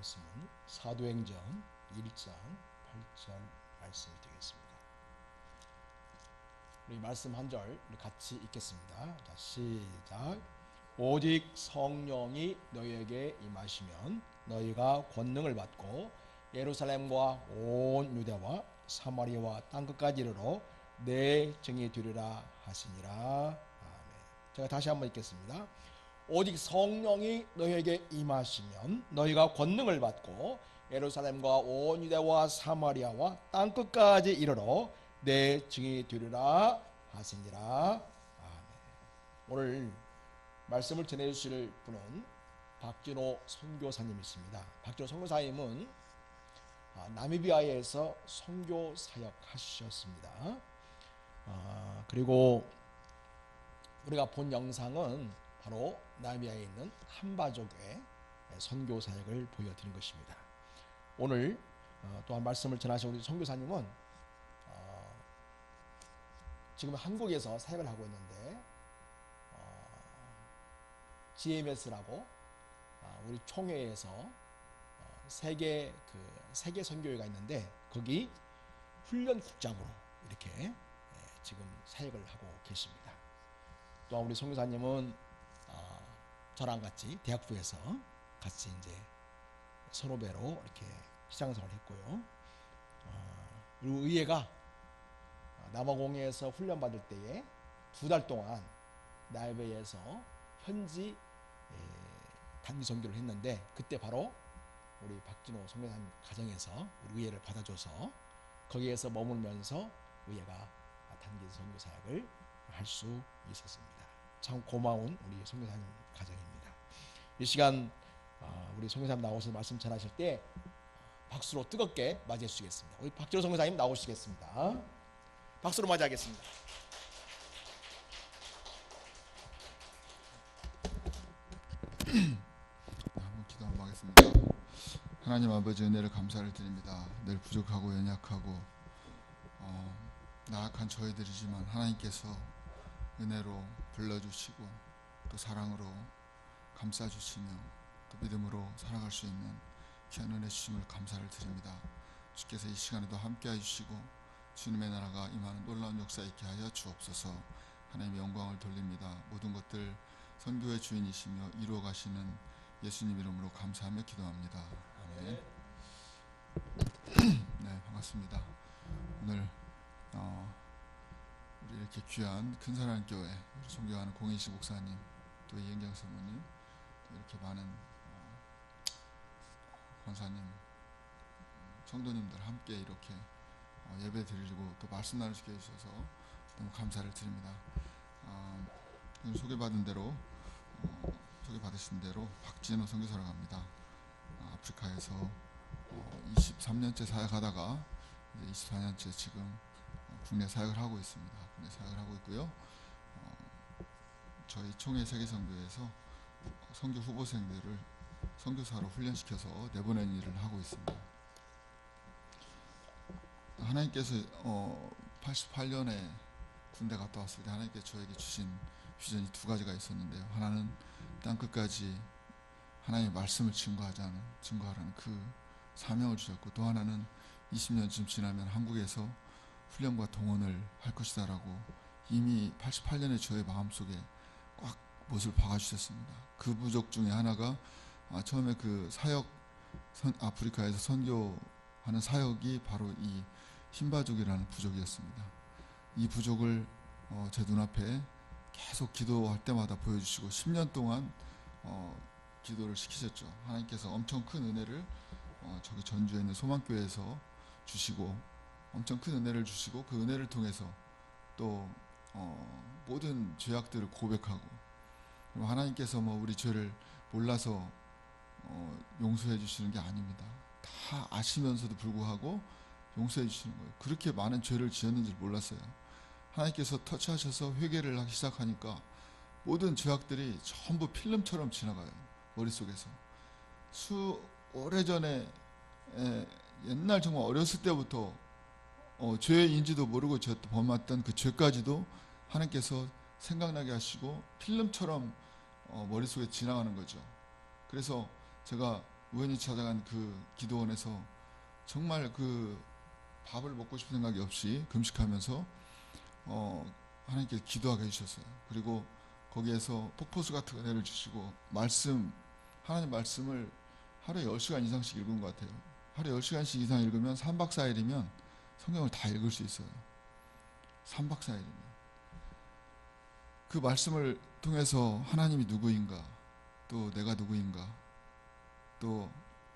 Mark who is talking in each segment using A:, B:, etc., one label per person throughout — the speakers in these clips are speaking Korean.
A: 말씀은 사도행전 1장 8절 말씀이 되겠습니다. 우리 말씀 한 절 같이 읽겠습니다. 자, 시작. 오직 성령이 너희에게 임하시면 너희가 권능을 받고 예루살렘과 온 유대와 사마리아와 땅끝까지 이르러 내 증인이 되리라 하시니라. 아멘. 제가 다시 한번 읽겠습니다. 오직 성령이 너희에게 임하시면 너희가 권능을 받고 예루살렘과 온 유대와 사마리아와 땅끝까지 이르러 내 증인이 되리라 하시니라. 아멘. 오늘 말씀을 전해주실 분은 박진호 선교사님이십니다. 박진호 선교사님은 나미비아에서 선교 사역하셨습니다. 그리고 우리가 본 영상은 바로 나미비아에 있는 한바족의 선교 사역을 보여드린 것입니다. 오늘 또한 말씀을 전하신 우리 선교사님은 지금 한국에서 사역을 하고 있는데 GMS라고 우리 총회에서 세계 선교회가 있는데 거기 훈련 국장으로 이렇게 지금 사역을 하고 계십니다. 또한 우리 선교사님은 저랑 같이 대학부에서 같이 이제 선후배로 이렇게 시장생활을 했고요. 그리고 의회가 남아공에서 훈련 받을 때에 2달 동안 나이베에서 현지 단기 선교를 했는데 그때 바로 우리 박진호 선교사님 가정에서 우리 의회를 받아줘서 거기에서 머물면서 의회가 단기 선교 사역을 할 수 있었습니다. 참 고마운 우리 선교사님 가정입니다. 이 시간 우리 선교사님 나오셔서 말씀 전하실 때 박수로 뜨겁게 맞이해 주시겠습니다. 우리 박진호 선교사님 나오시겠습니다. 박수로 맞이하겠습니다.
B: 한번 기도 한번 하겠습니다. 하나님 아버지 은혜를 감사를 드립니다. 늘 부족하고 연약하고 나약한 저희들이지만 하나님께서 은혜로 불러주시고 또 사랑으로 감싸주시며 또 믿음으로 살아갈 수 있는 귀한 은혜 주심을 감사를 드립니다. 주께서 이 시간에도 함께 해주시고 주님의 나라가 임하는 놀라운 역사 있게 하여 주옵소서. 하나님의 영광을 돌립니다. 모든 것들 선교의 주인이시며 이루어 가시는 예수님 이름으로 감사하며 기도합니다. 아멘. 네, 반갑습니다. 오늘 우리 이렇게 귀한 큰사랑 교회 우리 존경하는 공인시 목사님 또 이은경 사모님 또 이렇게 많은 권사님 성도님들 함께 이렇게 예배 드리고 또 말씀 나누시게 해주셔서 너무 감사를 드립니다. 소개받은 대로 소개받으신 대로 박진호 선교사라고 합니다. 아프리카에서 23년째 사역하다가 이제 24년째 지금 국내 사역을 하고 있습니다. 국내 사역을 하고 있고요. 저희 총회 세계선교에서 선교 후보생들을 선교사로 훈련시켜서 내보내는 일을 하고 있습니다. 하나님께서 88년에 군대 갔다 왔을 때 하나님께서 저에게 주신 비전이 2가지가 있었는데요. 하나는 땅끝까지 하나님의 말씀을 증거하라는 그 사명을 주셨고, 또 하나는 20년쯤 지나면 한국에서 훈련과 동원을 할 것이다 라고 이미 88년에 저의 마음속에 꽉 못을 박아주셨습니다. 그 부족 중에 하나가 처음에 그 사역 아프리카에서 선교하는 사역이 바로 이 흰바족이라는 부족이었습니다. 이 부족을 제 눈앞에 계속 기도할 때마다 보여주시고 10년 동안 기도를 시키셨죠. 하나님께서 엄청 큰 은혜를 저기 전주에 있는 소망교회에서 주시고 엄청 큰 은혜를 주시고 그 은혜를 통해서 또 모든 죄악들을 고백하고, 그리고 하나님께서 우리 죄를 몰라서 용서해 주시는 게 아닙니다. 다 아시면서도 불구하고 용서해 주시는 거예요. 그렇게 많은 죄를 지었는지 몰랐어요. 하나님께서 터치하셔서 회개를 하기 시작하니까 모든 죄악들이 전부 필름처럼 지나가요. 머릿속에서. 오래전에 옛날 정말 어렸을 때부터 죄인지도 모르고 범했던 그 죄까지도 하나님께서 생각나게 하시고 필름처럼 머릿속에 지나가는 거죠. 그래서 제가 우연히 찾아간 그 기도원에서 정말 그 밥을 먹고 싶은 생각이 없이 금식하면서 하나님께 기도하게 해주셨어요. 그리고 거기에서 폭포수 같은 은혜를 주시고 하나님 말씀을 하루에 10시간 이상씩 읽은 것 같아요. 하루에 10시간씩 이상 읽으면 3박 4일이면 성경을 다 읽을 수 있어요. 3박 4일이면. 그 말씀을 통해서 하나님이 누구인가, 또 내가 누구인가, 또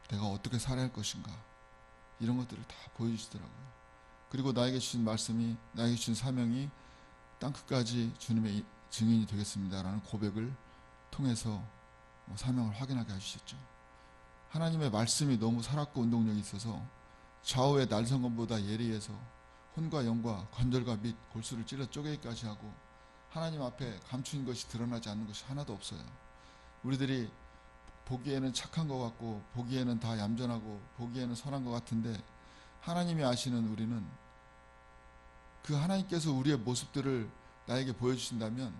B: 내가 어떻게 살아야 할 것인가, 이런 것들을 다 보여주시더라고요. 그리고 나에게 주신 말씀이, 나에게 주신 사명이 땅끝까지 주님의 증인이 되겠습니다라는 고백을 통해서 사명을 확인하게 해주셨죠. 하나님의 말씀이 너무 살았고 운동력이 있어서 좌우의 날성검보다 예리해서 혼과 영과 관절과 및 골수를 찔러 쪼개기까지 하고 하나님 앞에 감추인 것이 드러나지 않는 것이 하나도 없어요. 우리들이 보기에는 착한 것 같고 보기에는 다 얌전하고 보기에는 선한 것 같은데 하나님이 아시는 우리는 그 하나님께서 우리의 모습들을 나에게 보여주신다면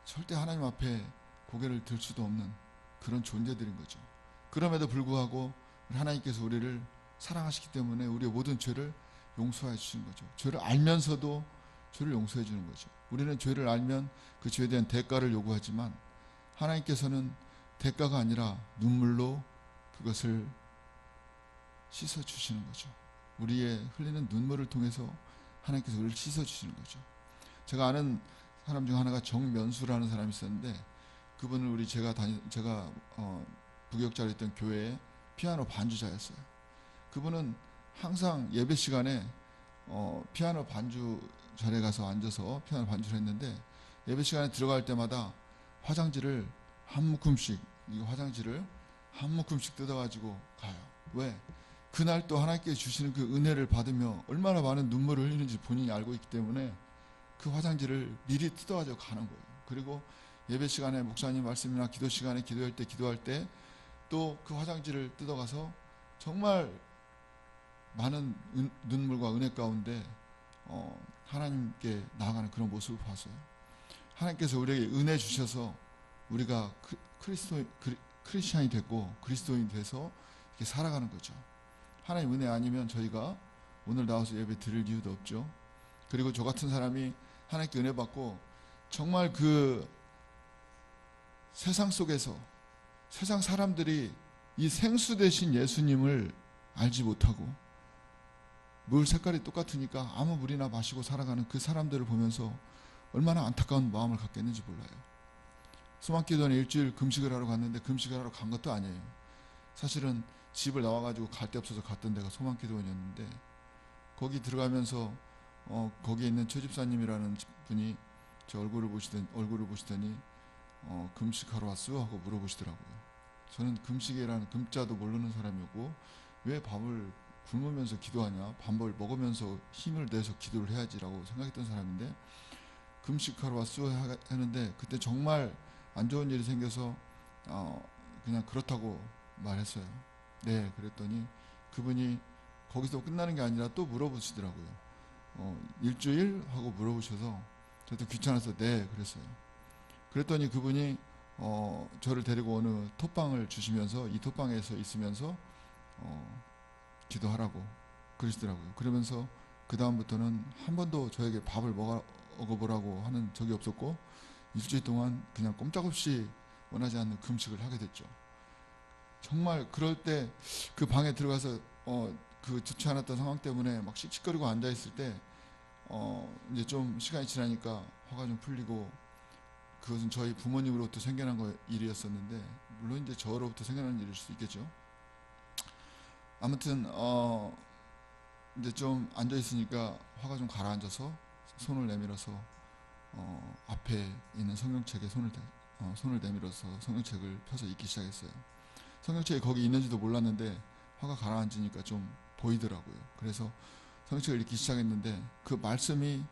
B: 절대 하나님 앞에 고개를 들 수도 없는 그런 존재들인 거죠. 그럼에도 불구하고 하나님께서 우리를 사랑하시기 때문에 우리의 모든 죄를 용서해 주시는 거죠. 죄를 알면서도 죄를 용서해 주는 거죠. 우리는 죄를 알면 그 죄에 대한 대가를 요구하지만 하나님께서는 대가가 아니라 눈물로 그것을 씻어 주시는 거죠. 우리의 흘리는 눈물을 통해서 하나님께서 우리를 씻어 주시는 거죠. 제가 아는 사람 중 하나가 정면수라는 사람이 있었는데 그분은 제가 부교육자로 있던 교회의 피아노 반주자였어요. 그분은 항상 예배 시간에 피아노 반주 절에 가서 앉아서 피아노 반주를 했는데 예배 시간에 들어갈 때마다 화장지를 한 묶음씩 뜯어가지고 가요. 왜? 그날 또 하나님께 주시는 그 은혜를 받으며 얼마나 많은 눈물을 흘리는지 본인이 알고 있기 때문에 그 화장지를 미리 뜯어가지고 가는 거예요. 그리고 예배 시간에 목사님 말씀이나 기도 시간에 기도할 때 또 그 화장지를 뜯어가서 정말 많은 눈물과 은혜 가운데 하나님께 나아가는 그런 모습을 봤어요. 하나님께서 우리에게 은혜 주셔서 우리가 크리스찬이 됐고 그리스도인이 돼서 이렇게 살아가는 거죠. 하나님 은혜 아니면 저희가 오늘 나와서 예배 드릴 이유도 없죠. 그리고 저 같은 사람이 하나님께 은혜 받고 정말 그 세상 속에서 세상 사람들이 이 생수 되신 예수님을 알지 못하고 물 색깔이 똑같으니까 아무 물이나 마시고 살아가는 그 사람들을 보면서 얼마나 안타까운 마음을 갖겠는지 몰라요. 소망기도원에 일주일 금식을 하러 갔는데 금식을 하러 간 것도 아니에요. 사실은 집을 나와가지고 갈 데 없어서 갔던 데가 소망기도원이었는데 거기 들어가면서 거기에 있는 최집사님이라는 분이 제 얼굴을 보시더니 금식하러 왔어? 하고 물어보시더라고요. 저는 금식이라는 금자도 모르는 사람이었고 왜 밥을 굶으면서 기도하냐, 밥을 먹으면서 힘을 내서 기도를 해야지라고 생각했던 사람인데 금식하러 왔어? 하는데 그때 정말 안 좋은 일이 생겨서 그냥 그렇다고 말했어요. 네, 그랬더니 그분이 거기서 끝나는 게 아니라 또 물어보시더라고요. 일주일? 하고 물어보셔서 저도 귀찮아서 네, 그랬어요. 그랬더니 그분이 저를 데리고 어느 톡방을 주시면서 이 톡방에서 있으면서 기도하라고 그러시더라고요. 그러면서 그 다음부터는 한 번도 저에게 밥을 먹어보라고 하는 적이 없었고 일주일 동안 그냥 꼼짝없이 원하지 않는 금식을 하게 됐죠. 정말 그럴 때 그 방에 들어가서 그 좋지 않았던 상황 때문에 막 씩씩거리고 앉아 있을 때 이제 좀 시간이 지나니까 화가 좀 풀리고 그것은 저희 부모님으로부터 생겨난 일이었었는데 물론 이제 저로부터 생겨난 일일 수도 있겠죠. 아무튼 이제 좀 앉아 있으니까 화가 좀 가라앉아서 손을 내밀어서 앞에 있는 성경책에 손을 내밀어서 성경책을 펴서 읽기 시작했어요. 성경책이 거기 있는지도 몰랐는데 화가 가라앉으니까 좀 보이더라고요. 그래서 성경책을 읽기 시작했는데 그 말씀이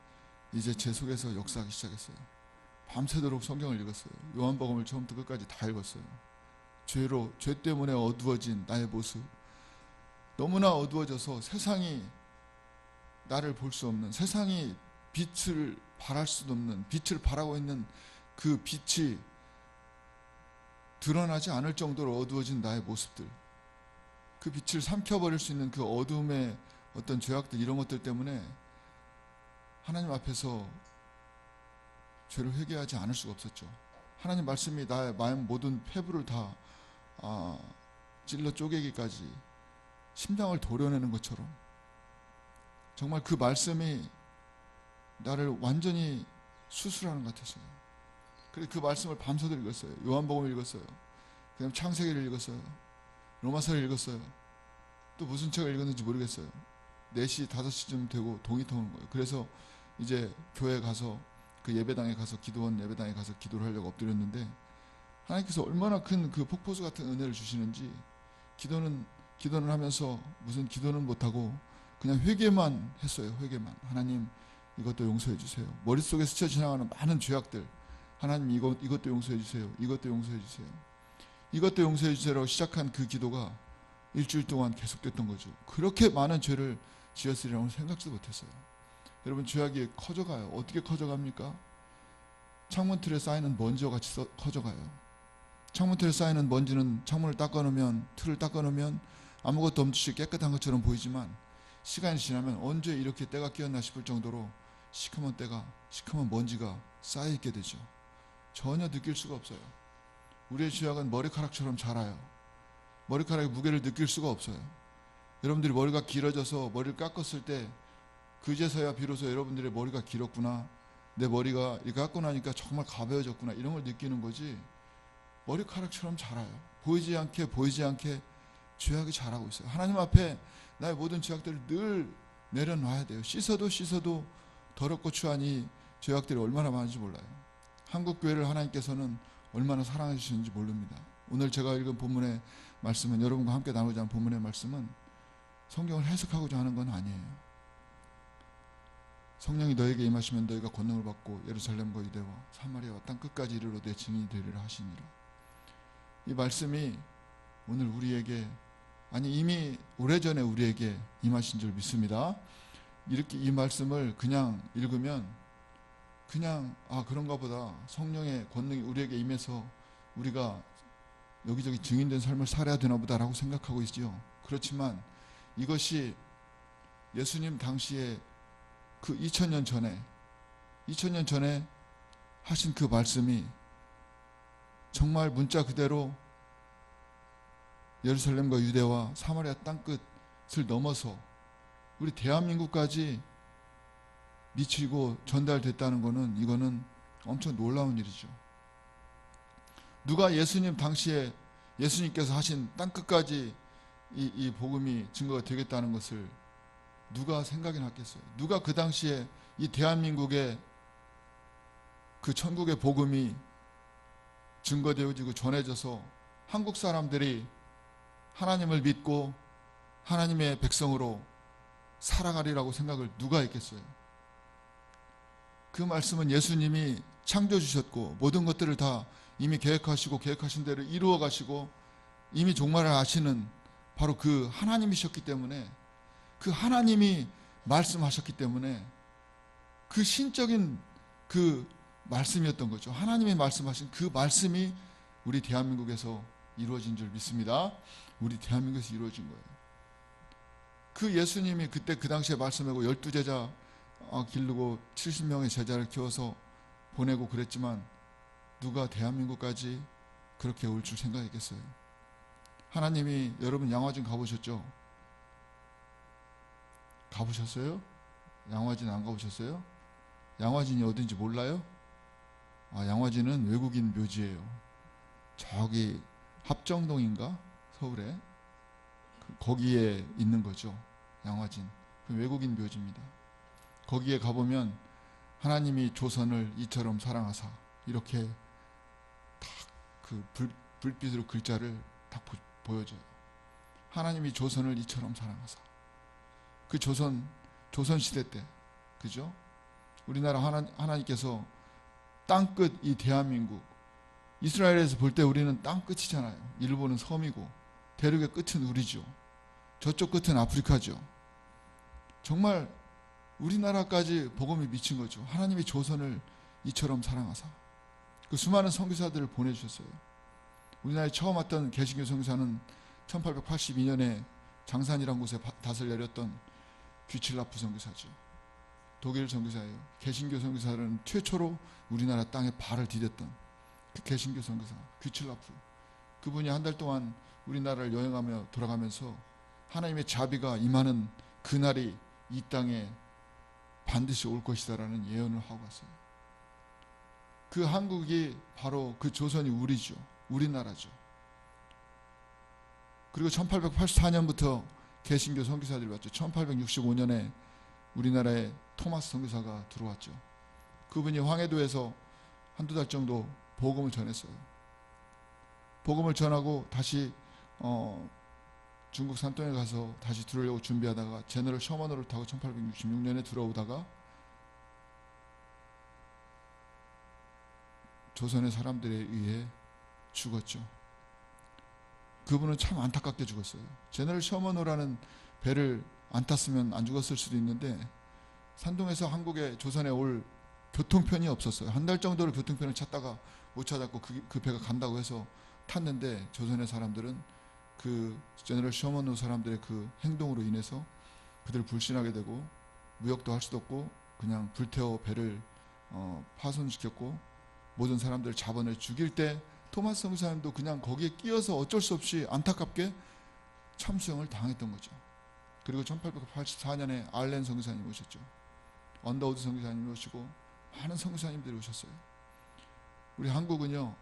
B: 이제 제 속에서 역사하기 시작했어요. 밤새도록 성경을 읽었어요. 요한복음을 처음부터 끝까지 다 읽었어요. 죄 때문에 어두워진 나의 모습, 너무나 어두워져서 세상이 나를 볼 수 없는, 세상이 빛을 발할 수도 없는, 빛을 발하고 있는 그 빛이 드러나지 않을 정도로 어두워진 나의 모습들, 그 빛을 삼켜버릴 수 있는 그 어둠의 어떤 죄악들, 이런 것들 때문에 하나님 앞에서 죄를 회개하지 않을 수가 없었죠. 하나님 말씀이 나의 마음 모든 폐부를 다 찔러 쪼개기까지 심장을 도려내는 것처럼 정말 그 말씀이 나를 완전히 수술하는 것 같았어요. 그래서 그 말씀을 밤새도록 읽었어요. 요한복음을 읽었어요. 그다음 창세기를 읽었어요. 로마서를 읽었어요. 또 무슨 책을 읽었는지 모르겠어요. 4시, 5시쯤 되고 동이 터는 거예요. 그래서 이제 교회 가서 그 예배당에 가서 기도원 예배당에 가서 기도를 하려고 엎드렸는데 하나님께서 얼마나 큰 그 폭포수 같은 은혜를 주시는지 기도는 하면서 무슨 기도는 못하고 그냥 회개만 했어요. 회개만. 하나님 이것도 용서해 주세요. 머릿속에 스쳐 지나가는 많은 죄악들, 하나님 이것도 용서해 주세요. 이것도 용서해 주세요. 이것도 용서해 주세요라고 시작한 그 기도가 일주일 동안 계속됐던 거죠. 그렇게 많은 죄를 지었으리라고 생각지도 못했어요. 여러분, 죄악이 커져가요. 어떻게 커져갑니까? 창문 틀에 쌓이는 먼지와 같이 커져가요. 창문 틀에 쌓이는 먼지는 창문을 닦아놓으면, 틀을 닦아놓으면 아무것도 없이 깨끗한 것처럼 보이지만 시간이 지나면 언제 이렇게 때가 끼었나 싶을 정도로 시커먼 먼지가 쌓여있게 되죠. 전혀 느낄 수가 없어요. 우리의 죄악은 머리카락처럼 자라요. 머리카락의 무게를 느낄 수가 없어요. 여러분들이 머리가 길어져서 머리를 깎았을 때 그제서야 비로소 여러분들의 머리가 길었구나, 내 머리가 이렇게 깎고 나니까 정말 가벼워졌구나, 이런 걸 느끼는 거지. 머리카락처럼 자라요. 보이지 않게 죄악이 자라고 있어요. 하나님 앞에 나의 모든 죄악들을 늘 내려놔야 돼요. 씻어도 더럽고 추한 이 죄악들이 얼마나 많은지 몰라요. 한국 교회를 하나님께서는 얼마나 사랑해 주시는지 모릅니다. 오늘 제가 읽은 본문의 말씀은, 여러분과 함께 나누자 하는 본문의 말씀은 성경을 해석하고자 하는 건 아니에요. 성령이 너에게 임하시면 너희가 권능을 받고 예루살렘과 유대와 사마리아와 땅 끝까지 이르러 내 증인이 되리라 하시니라. 이 말씀이 오늘 우리에게, 아니 이미 오래전에 우리에게 임하신 줄 믿습니다. 이렇게 이 말씀을 그냥 읽으면 그냥 그런가 보다, 성령의 권능이 우리에게 임해서 우리가 여기저기 증인된 삶을 살아야 되나 보다라고 생각하고 있지요. 그렇지만 이것이 예수님 당시에 그 2000년 전에 하신 그 말씀이 정말 문자 그대로 예루살렘과 유대와 사마리아 땅끝을 넘어서 우리 대한민국까지 미치고 전달됐다는 것은, 이거는 엄청 놀라운 일이죠. 누가 예수님 당시에 예수님께서 하신 땅끝까지 이 복음이 증거가 되겠다는 것을 누가 생각이나 했겠어요? 누가 그 당시에 이 대한민국의 그 천국의 복음이 증거되어지고 전해져서 한국 사람들이 하나님을 믿고 하나님의 백성으로 살아가리라고 생각을 누가 했겠어요? 그 말씀은 예수님이 창조해 주셨고 모든 것들을 다 이미 계획하시고 계획하신 대로 이루어 가시고 이미 종말을 아시는 바로 그 하나님이셨기 때문에, 그 하나님이 말씀하셨기 때문에 그 신적인 그 말씀이었던 거죠. 하나님이 말씀하신 그 말씀이 우리 대한민국에서 이루어진 줄 믿습니다. 우리 대한민국에서 이루어진 거예요. 그 예수님이 그때 그 당시에 말씀하고 12제자 기르고 70명의 제자를 키워서 보내고 그랬지만 누가 대한민국까지 그렇게 올 줄 생각했겠어요? 하나님이, 여러분 양화진 가보셨죠? 가보셨어요? 양화진 안 가보셨어요? 양화진이 어딘지 몰라요? 양화진은 외국인 묘지예요. 저기 합정동인가? 서울에 거기에 있는 거죠. 양화진. 그 외국인 묘지입니다. 거기에 가보면 하나님이 조선을 이처럼 사랑하사, 이렇게 딱 그 불빛으로 글자를 딱 보여줘요. 하나님이 조선을 이처럼 사랑하사. 그 조선 시대 때, 그죠? 우리나라 하나님께서 땅끝, 이 대한민국, 이스라엘에서 볼 때 우리는 땅끝이잖아요. 일본은 섬이고 대륙의 끝은 우리죠. 저쪽 끝은 아프리카죠. 정말 우리나라까지 복음이 미친 거죠. 하나님이 조선을 이처럼 사랑하사. 그 수많은 선교사들을 보내주셨어요. 우리나라에 처음 왔던 개신교 선교사는 1882년에 장산이라는 곳에 닷을 내렸던 귀칠라프 선교사죠. 독일 선교사예요. 개신교 선교사는 최초로 우리나라 땅에 발을 디뎠던 그 개신교 선교사 귀칠라프. 그분이 한 달 동안 우리나라를 여행하며 돌아가면서 하나님의 자비가 임하는 그날이 이 땅에 반드시 올 것이다라는 예언을 하고 갔어요. 그 한국이 바로 그 조선이 우리죠. 우리나라죠. 그리고 1884년부터 개신교 선교사들이 왔죠. 1865년에 우리나라에 토마스 선교사가 들어왔죠. 그분이 황해도에서 한두 달 정도 복음을 전했어요. 복음을 전하고 다시 중국 산동에 가서 다시 들어오려고 준비하다가 제너럴 셔먼호를 타고 1866년에 들어오다가 조선의 사람들에 의해 죽었죠. 그분은 참 안타깝게 죽었어요. 제너럴 셔먼호라는 배를 안 탔으면 안 죽었을 수도 있는데 산동에서 한국에 조선에 올 교통편이 없었어요. 한 달 정도를 교통편을 찾다가 못 찾았고 그 배가 간다고 해서 탔는데 조선의 사람들은 그 제너럴 셔먼호 사람들의 그 행동으로 인해서 그들을 불신하게 되고 무역도 할 수도 없고 그냥 불태워 배를 파손시켰고 모든 사람들을 잡아내 죽일 때 토마스 선교사님도 그냥 거기에 끼어서 어쩔 수 없이 안타깝게 참수형을 당했던 거죠. 그리고 1884년에 알렌 선교사님 오셨죠. 언더우드 선교사님 오시고 많은 선교사님들이 오셨어요. 우리 한국은요,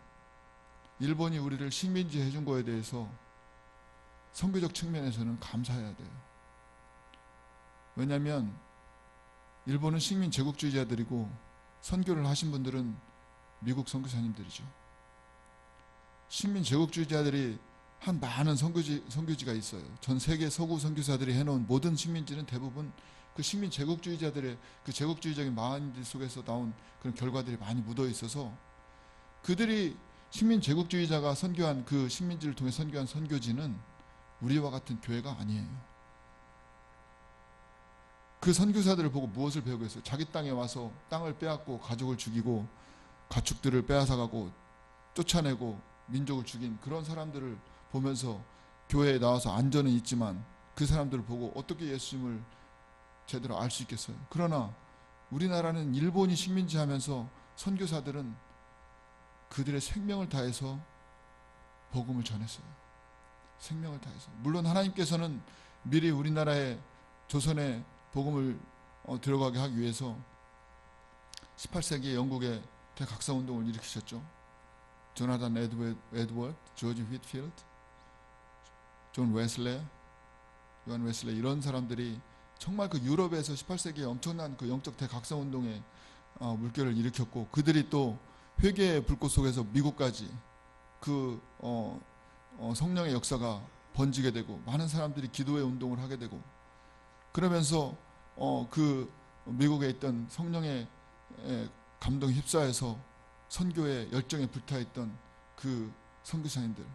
B: 일본이 우리를 식민지 해준 거에 대해서 선교적 측면에서는 감사해야 돼요. 왜냐하면 일본은 식민 제국주의자들이고 선교를 하신 분들은 미국 선교사님들이죠. 식민 제국주의자들이 한 많은 선교지가 있어요. 전 세계 서구 선교사들이 해놓은 모든 식민지는 대부분 그 식민 제국주의자들의 그 제국주의적인 마인드 속에서 나온 그런 결과들이 많이 묻어 있어서 그들이 식민 제국주의자가 선교한 그 식민지를 통해 선교한 선교지는 우리와 같은 교회가 아니에요. 그 선교사들을 보고 무엇을 배우고 있어요? 자기 땅에 와서 땅을 빼앗고 가족을 죽이고 가축들을 빼앗아가고 쫓아내고 민족을 죽인 그런 사람들을 보면서 교회에 나와서 안전은 있지만 그 사람들을 보고 어떻게 예수님을 제대로 알 수 있겠어요? 그러나 우리나라는 일본이 식민지 하면서 선교사들은 그들의 생명을 다해서 복음을 전했어요. 생명을 다해서. 물론 하나님께서는 미리 우리나라에 조선에 복음을 들어가게 하기 위해서 18세기에 영국에 대각성운동을 일으키셨죠. 조나단 에드워드, 조지 휘트필드, 존 웨슬레, 요한 웨슬레 이런 사람들이 정말 그 유럽에서 18세기에 엄청난 그 영적 대각성운동에 물결을 일으켰고 그들이 또 회개의 불꽃 속에서 미국까지 그 성령의 역사가 번지게 되고 많은 사람들이 기도의 운동을 하게 되고 그러면서 그 미국에 있던 성령의 감동에 휩싸여서 선교의 열정에 불타있던 그 선교사님들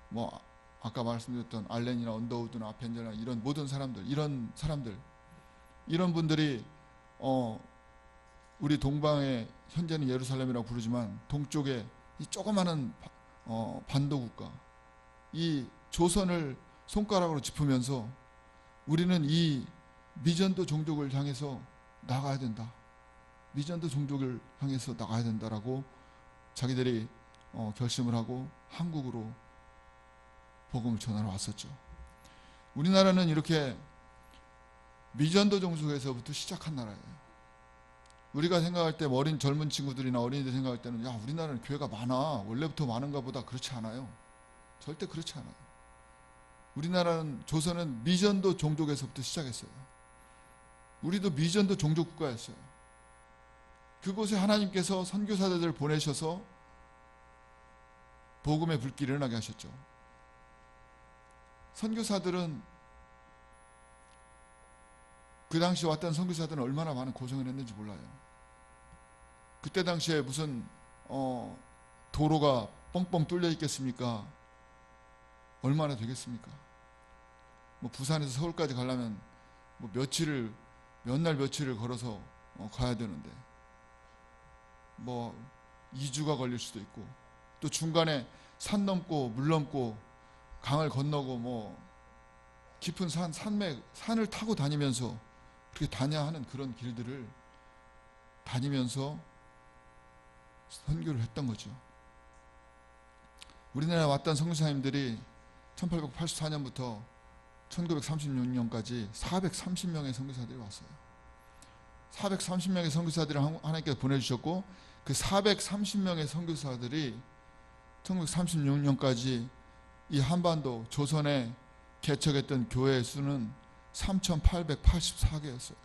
B: 뭐 아까 말씀드렸던 알렌이나 언더우드나 아펜저나 이런 모든 사람들 이런 분들이 우리 동방의 현재는 예루살렘이라고 부르지만 동쪽에 이 조그마한 반도국가 이 조선을 손가락으로 짚으면서 우리는 이 미전도 종족을 향해서 나가야 된다. 미전도 종족을 향해서 나가야 된다라고 자기들이 결심을 하고 한국으로 복음을 전하러 왔었죠. 우리나라는 이렇게 미전도 종족에서부터 시작한 나라예요. 우리가 생각할 때 어린 젊은 친구들이나 어린이들 생각할 때는 야 우리나라는 교회가 많아 원래부터 많은가 보다. 그렇지 않아요. 절대 그렇지 않아요. 우리나라는 조선은 미전도 종족에서부터 시작했어요. 우리도 미전도 종족 국가였어요. 그곳에 하나님께서 선교사들을 보내셔서 복음의 불길을 일어나게 하셨죠. 선교사들은 그 당시 왔던 선교사들은 얼마나 많은 고생을 했는지 몰라요. 그때 당시에 무슨 도로가 뻥뻥 뚫려 있겠습니까? 얼마나 되겠습니까? 뭐 부산에서 서울까지 가려면 뭐 몇 날 며칠을 걸어서 가야 되는데 뭐 2주가 걸릴 수도 있고 또 중간에 산 넘고 물 넘고 강을 건너고 뭐 깊은 산을 타고 다니면서 그렇게 다녀야 하는 그런 길들을 다니면서 선교를 했던 거죠. 우리나라에 왔던 선교사님들이 1884년부터 1936년까지 430명의 선교사들이 왔어요. 430명의 선교사들을 하나님께서 보내주셨고, 그 430명의 선교사들이 1936년까지 이 한반도 조선에 개척했던 교회의 수는 3,884개였어요.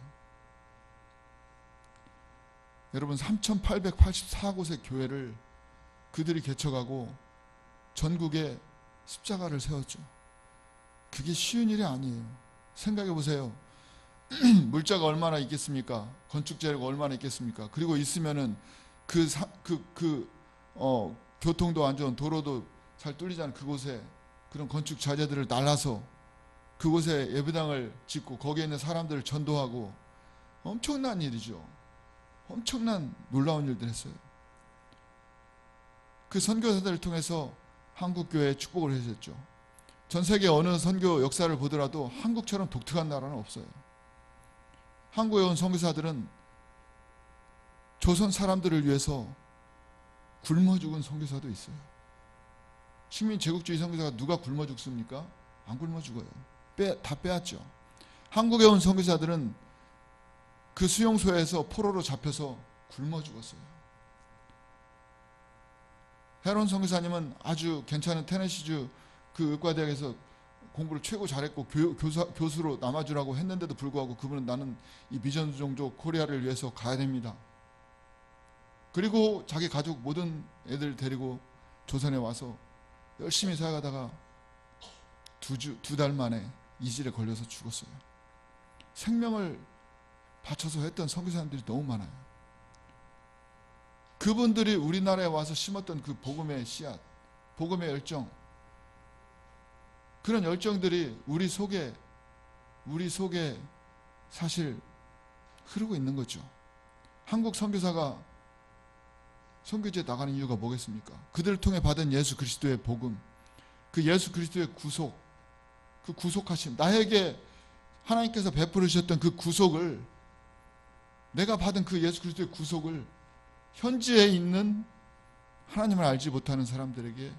B: 여러분, 3,884곳의 교회를 그들이 개척하고 전국에 십자가를 세웠죠. 그게 쉬운 일이 아니에요. 생각해 보세요. 물자가 얼마나 있겠습니까? 건축 재료가 얼마나 있겠습니까? 그리고 있으면은 교통도 안 좋은, 도로도 잘 뚫리지 않은 그곳에 그런 건축 자재들을 날라서 그곳에 예배당을 짓고 거기에 있는 사람들을 전도하고, 엄청난 일이죠. 엄청난 놀라운 일들 했어요. 그 선교사들을 통해서 한국교회에 축복을 해주셨죠. 전 세계 어느 선교 역사를 보더라도 한국처럼 독특한 나라는 없어요. 한국에 온 선교사들은 조선 사람들을 위해서 굶어 죽은 선교사도 있어요. 식민 제국주의 선교사가 누가 굶어 죽습니까? 안 굶어 죽어요. 다 빼앗죠. 한국에 온 선교사들은 그 수용소에서 포로로 잡혀서 굶어 죽었어요. 헤론 선교사님은 아주 괜찮은 테네시주 그 의과대학에서 공부를 최고 잘했고 교수로 남아주라고 했는데도 불구하고 그분은 나는 이 미전종족 코리아를 위해서 가야 됩니다. 그리고 자기 가족 모든 애들 데리고 조선에 와서 열심히 살아가다가 두 달 만에 이질에 걸려서 죽었어요. 생명을 바쳐서 했던 선교사님들이 너무 많아요. 그분들이 우리나라에 와서 심었던 그 복음의 씨앗, 복음의 열정, 그런 열정들이 우리 속에 사실 흐르고 있는 거죠. 한국 선교사가 선교지에 나가는 이유가 뭐겠습니까? 그들을 통해 받은 예수 그리스도의 복음, 그 예수 그리스도의 구속, 그 구속하심, 나에게 하나님께서 베풀으셨던 그 구속을, 내가 받은 그 예수 그리스도의 구속을 현지에 있는 하나님을 알지 못하는 사람들에게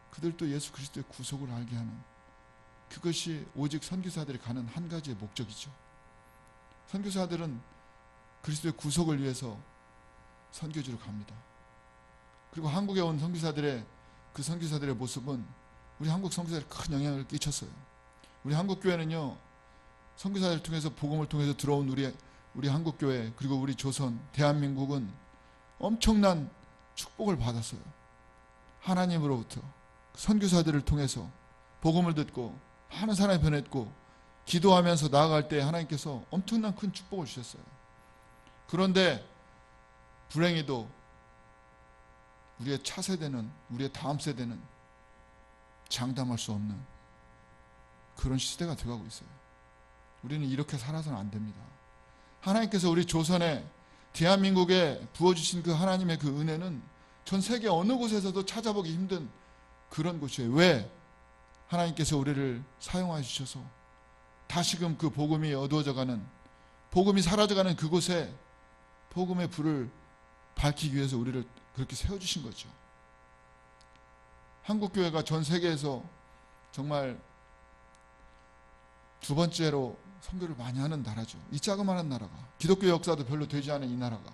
B: 그들도 예수 그리스도의 구속을 알게 하는, 그것이 오직 선교사들이 가는 한 가지의 목적이죠. 선교사들은 그리스도의 구속을 위해서 선교지로 갑니다. 그리고 한국에 온 선교사들의 그 선교사들의 모습은 우리 한국 선교사들에 큰 영향을 끼쳤어요. 우리 한국 교회는요, 선교사들을 통해서 복음을 통해서 들어온 우리 한국 교회, 그리고 우리 조선 대한민국은 엄청난 축복을 받았어요. 하나님으로부터 선교사들을 통해서 복음을 듣고 많은 사람이 변했고, 기도하면서 나아갈 때 하나님께서 엄청난 큰 축복을 주셨어요. 그런데 불행히도 우리의 차세대는, 우리의 다음 세대는 장담할 수 없는 그런 시대가 되어가고 있어요. 우리는 이렇게 살아서는 안 됩니다. 하나님께서 우리 조선에, 대한민국에 부어주신 그 하나님의 그 은혜는 전 세계 어느 곳에서도 찾아보기 힘든 그런 곳이에요. 왜? 하나님께서 우리를 사용하여 주셔서 다시금 그 복음이 어두워져가는, 복음이 사라져가는 그곳에 복음의 불을 밝히기 위해서 우리를 그렇게 세워주신 거죠. 한국교회가 전 세계에서 정말 두 번째로 선교를 많이 하는 나라죠. 이 자그마한 나라가, 기독교 역사도 별로 되지 않은 이 나라가,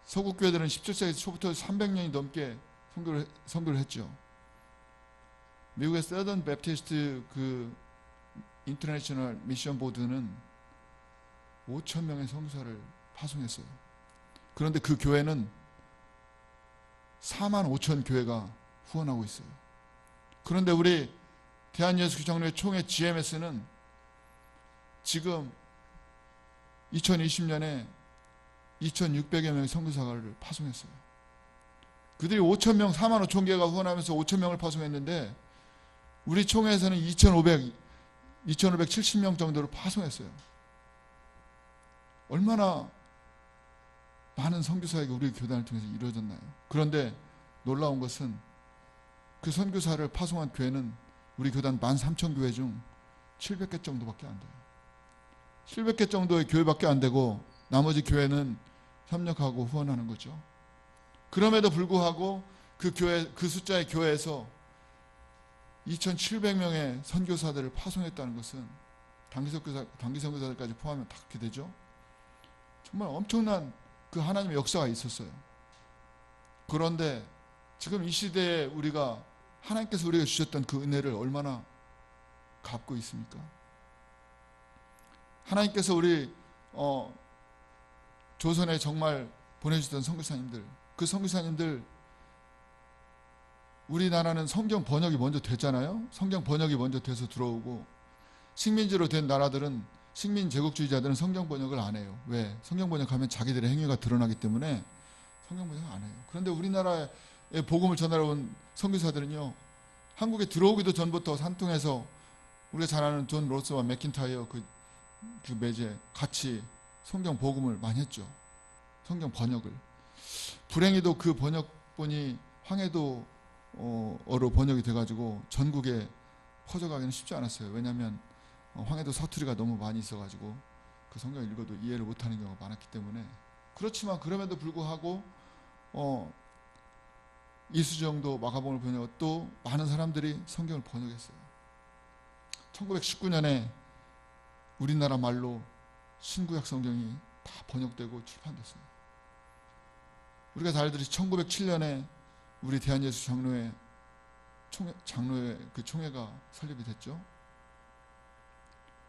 B: 서구교회들은 17세기 초부터 300년이 넘게 선교를 했죠. 미국의 서던 베프티스트 그 인터내셔널 미션 보드는 5,000명의 선교사를 파송했어요. 그런데 그 교회는 45,000 교회가 후원하고 있어요. 그런데 우리 대한예수교장로회 총회 GMS는 지금 2020년에 2,600여 명의 선교사를 파송했어요. 그들이 5,000명, 45,000개가 후원하면서 5,000명을 파송했는데 우리 총회에서는 2,570명 정도를 파송했어요. 얼마나 많은 선교사에게 우리 교단을 통해서 이루어졌나요? 그런데 놀라운 것은 그 선교사를 파송한 교회는 우리 교단 13,000교회 중 700개 정도밖에 안 돼요. 700개 정도의 교회밖에 안 되고 나머지 교회는 협력하고 후원하는 거죠. 그럼에도 불구하고 그 교회, 그 숫자의 교회에서 2,700명의 선교사들을 파송했다는 것은 단기 선교사들까지 포함하면 다 그렇게 되죠. 정말 엄청난 그 하나님의 역사가 있었어요. 그런데 지금 이 시대에 우리가 하나님께서 우리에게 주셨던 그 은혜를 얼마나 갚고 있습니까? 하나님께서 우리 조선에 정말 보내주셨던 선교사님들, 그 선교사님들, 우리나라는 성경 번역이 먼저 됐잖아요. 성경 번역이 먼저 돼서 들어오고, 식민지로 된 나라들은, 식민 제국주의자들은 성경 번역을 안 해요. 왜? 성경 번역하면 자기들의 행위가 드러나기 때문에 성경 번역을 안 해요. 그런데 우리나라에 복음을 전하러 온 선교사들은요, 한국에 들어오기도 전부터 산통해서 우리가 잘 아는 존 로스와 맥킨타이어 그 매제 같이 성경 복음을 많이 했죠. 성경 번역을. 불행히도 그 번역본이 황해도어로 번역이 돼가지고 전국에 퍼져가기는 쉽지 않았어요. 왜냐하면 황해도 사투리가 너무 많이 있어가지고 그 성경을 읽어도 이해를 못하는 경우가 많았기 때문에. 그렇지만 그럼에도 불구하고 이수정도 마가복음을 번역하고 또 많은 사람들이 성경을 번역했어요. 1919년에 우리나라 말로 신구약 성경이 다 번역되고 출판됐어요. 우리가 잘 알듯이 1907년에 우리 대한예수 장로회 그 총회가 설립이 됐죠.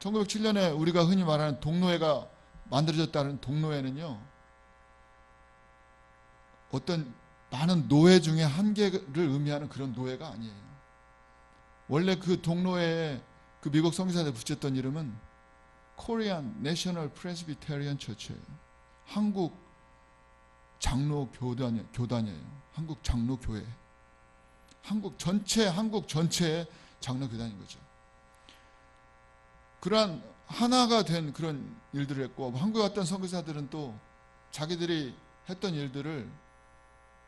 B: 1907년에 우리가 흔히 말하는 동로회가 만들어졌다는 동로회는요, 어떤 많은 노회 중에 한 개를 의미하는 그런 노회가 아니에요. 원래 그 동로회에 그 미국 선교사들 붙였던 이름은 Korean National Presbyterian Church예요. 한국 장로 교단이에요. 한국 장로 교회. 한국 전체의 장로 교단인 거죠. 그러한 하나가 된 그런 일들을 했고, 한국에 왔던 선교사들은 또 자기들이 했던 일들을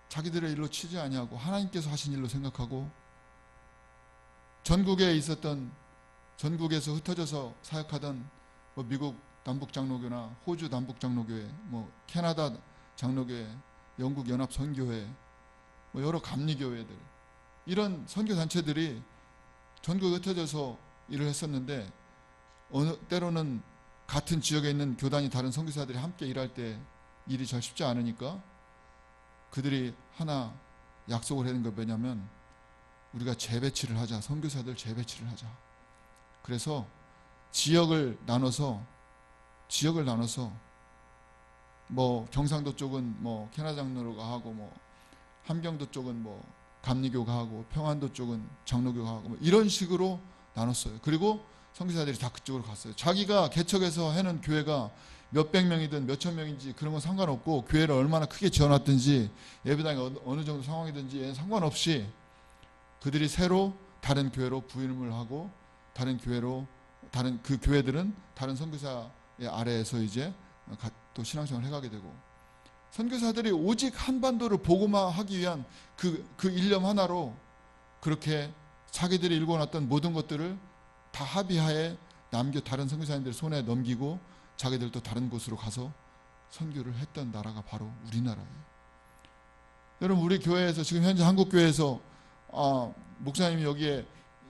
B: 자기들의 일로 치지 아니하고 하나님께서 하신 일로 생각하고, 전국에서 흩어져서 사역하던 미국 남북장로교나 호주 남북장로교회, 캐나다 장로교회, 영국 연합선교회, 여러 감리교회들, 이런 선교단체들이 전국에 흩어져서 일을 했었는데, 때로는 같은 지역에 있는 교단이 다른 선교사들이 함께 일할 때 일이 잘 쉽지 않으니까 그들이 하나 약속을 하는 게 뭐냐면, 우리가 재배치를 하자. 선교사들 재배치를 하자. 그래서 지역을 나눠서 경상도 쪽은 캐나다 장로가 하고, 함경도 쪽은 감리교가 하고, 평안도 쪽은 장로교가 하고, 이런 식으로 나눴어요. 그리고 선교사들이 다 그쪽으로 갔어요. 자기가 개척해서 해는 교회가 몇백 명이든 몇천 명인지 그런 건 상관없고, 교회를 얼마나 크게 지어놨든지, 예배당이 어느 정도 상황이든지 상관없이 그들이 새로 다른 교회로 부임을 하고, 다른 그 교회들은 다른 선교사의 아래에서 이제 또 신앙생활을 해가게 되고, 선교사들이 오직 한반도를 복음화하기 위한 그 일념 하나로 그렇게 자기들이 읽어놨던 모든 것들을 다 합의하에 다른 선교사님들 손에 넘기고 자기들도 다른 곳으로 가서 선교를 했던 나라가 바로 우리나라예요. 여러분, 우리 교회에서 지금 현재 한국교회에서 목사님이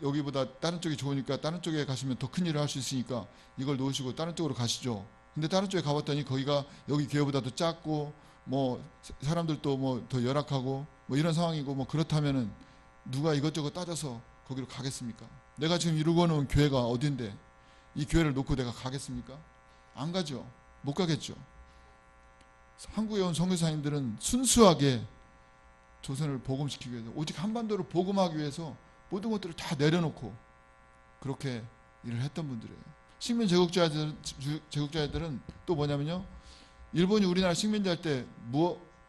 B: 여기보다 다른 쪽이 좋으니까 다른 쪽에 가시면 더 큰 일을 할 수 있으니까 이걸 놓으시고 다른 쪽으로 가시죠. 근데 다른 쪽에 가봤더니 거기가 여기 교회보다도 작고 사람들도 더 열악하고 이런 상황이고 그렇다면은 누가 이것저것 따져서 거기로 가겠습니까? 내가 지금 이루고 놓은 교회가 어딘데 이 교회를 놓고 내가 가겠습니까? 안 가죠. 못 가겠죠. 한국에 온 선교사님들은 순수하게 조선을 복음시키기 위해서, 오직 한반도를 복음하기 위해서 모든 것들을 다 내려놓고 그렇게 일을 했던 분들이에요. 식민 제국자들은 또 뭐냐면요, 일본이 우리나라 식민지 할 때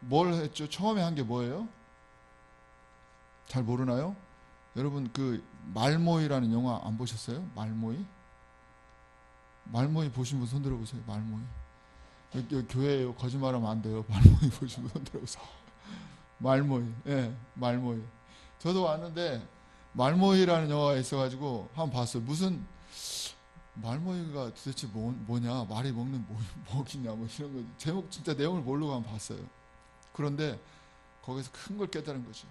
B: 뭘 했죠? 처음에 한 게 뭐예요? 잘 모르나요? 여러분, 그 말모이라는 영화 안 보셨어요? 말모이 보신 분 손 들어보세요. 말모이. 여기 교회예요. 거짓말하면 안 돼요. 말모이 보신 분 손 들어보세요. 말모이. 예, 말모이. 저도 왔는데 말모이라는 영화가 있어가지고 한번 봤어요. 무슨 말모이가 도대체 뭐냐, 말이 먹는 뭐기냐, 뭐 이런 거 제목 진짜 내용을 모르고 한번 봤어요. 그런데 거기서 큰 걸 깨달은 거죠.